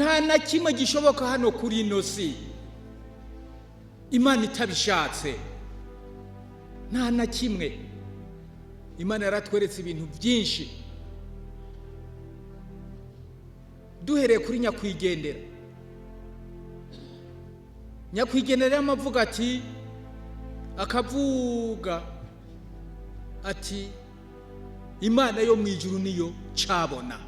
nta na kimwe gishoboka hano kuri ino si Imana itabishatse, nta na kimwe. Imana yaratweretse ibintu byinshi, duhereye kuri nyakwigendera. Nyakwigendera amavuga ati, akavuga ati Imana yo mu ijuru niyo cabona.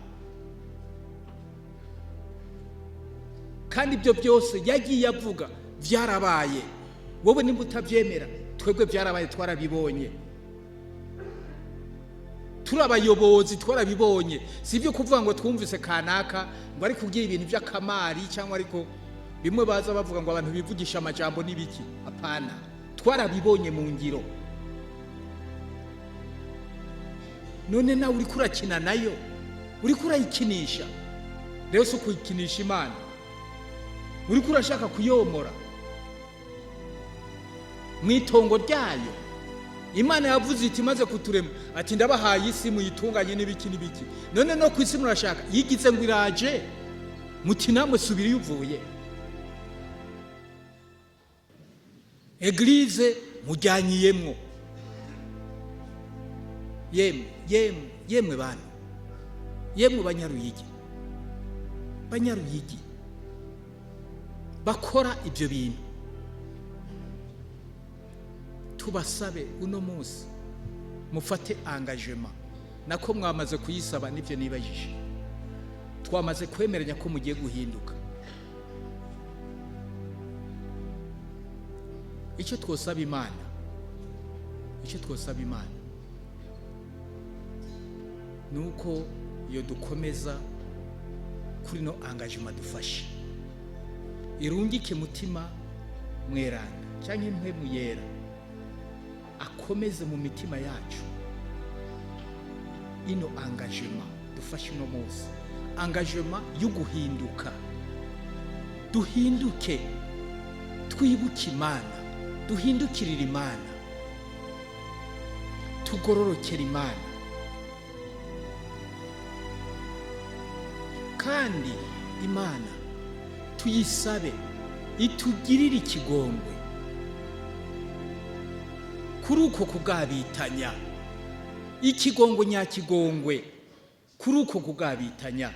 Kandi ibyo byose yagiye avuga byarabaye. Wowe nimba utabyemera, twebwe byarabaye, twarabibonye. Turabayobozi twarabibonye. Si byo kuvuga ngo twumvise kanaka ngo ari kugira ibintu by'akamari cyangwa ariko bimwe baza bavuga ngo abantu bivugisha amajambo n'ibiki. Apana, twarabibonye mu ngiro. None nawe uri kurakina nayo, uri kurayikinisha. Rero so kuyikinisha Imana, uri kurashaka kuyomora mwitongo ryayo. Imana yavuze iti maze kuturema ati ndabahaye isi muyitunganye n'ibiki n'ibiki. None no kwisi murashaka yigize ngo iraje, muti namwe subira yuvuye. Eglise mujyanyiyemwo. Yemwe bana, yemwe Banyaruyigi, Banyaruyigi bakora ibyo bintu. Tubasabe uno munsi mufate engagement, nako mwamaze kuyisaba n'ibyo nibajije. Twamaze kwemeranya ko mugiye guhinduka. Icyo twosaba Imana, nuko iyo dukomeza kuri no engagement dufashe, irungike mutima mweranda cyangwa impwemu yera akomeze mu mitima yacu ino engagement dufashe uno munsi, engagement yo guhinduka. Duhinduke, twibuke Imana, duhindukirire Imana, tugororokere Imana. Kandi Imana tuyisabe itugirire ikigongwe kuri uko kugabitanya, ikigongwe nyakigongwe kuri uko kugabitanya.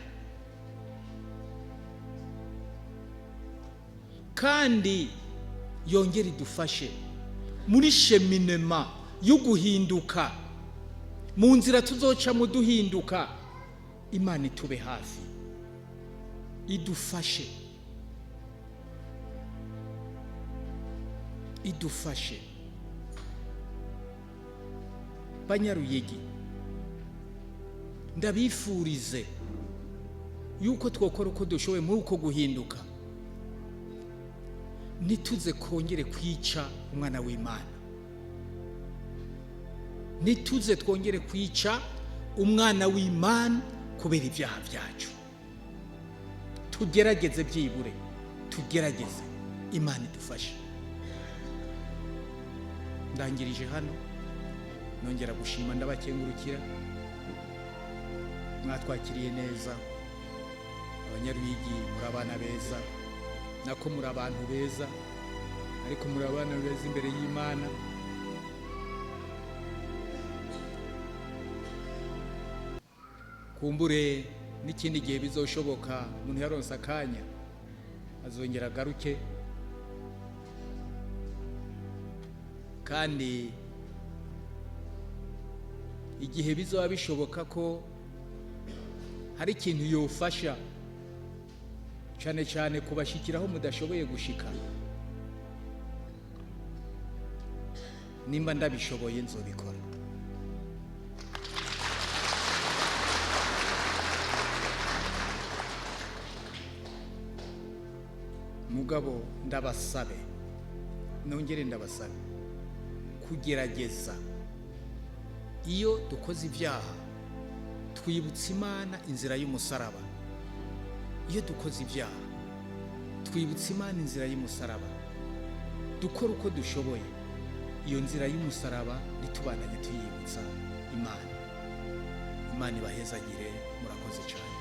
Kandi yongere idufashe muri cheminema yo guhinduka, mu nzira tuzoca mu duhinduka. Imana itube hafi, idufashe, idufashe. Banyaruyigi, ndabifurize yuko twokora uko dushoboye muri uko guhinduka, nituze kongere kwica umwana w'Imana, nituze twongere kwica umwana w'Imana kubera ibyaha byacu. Tugerageze byibure, tugerageze. Imana idufashe. Ndangirije hano, nongera gushima ndabakengurukira. Mwatwakiriye neza. Abanyaruyigi muri abana beza, nako muri abantu beza, ariko muri abana beza imbere y'Imana. Kumbure n'ikindi gihe bizoshoboka umuntu yaronse akanya azongera agaruke. Kandi igihe bizoba bishoboka ko hari ikintu yofasha cyane cyane kubashikiraho mudashoboye gushika, nimba ndabishoboye nzobikora. Mugabo ndabasabe, nongere ndabasabe kugerageza iyo dukoze ibyaha twibutsa Imana inzira y'umusaraba. Iyo dukoze ibyaha twibutsa Imana inzira y'umusaraba, dukora uko dushoboye iyo nzira y'umusaraba ntitubananye tuyibutsa Imana. Imana ibahezagire, murakoze cyane.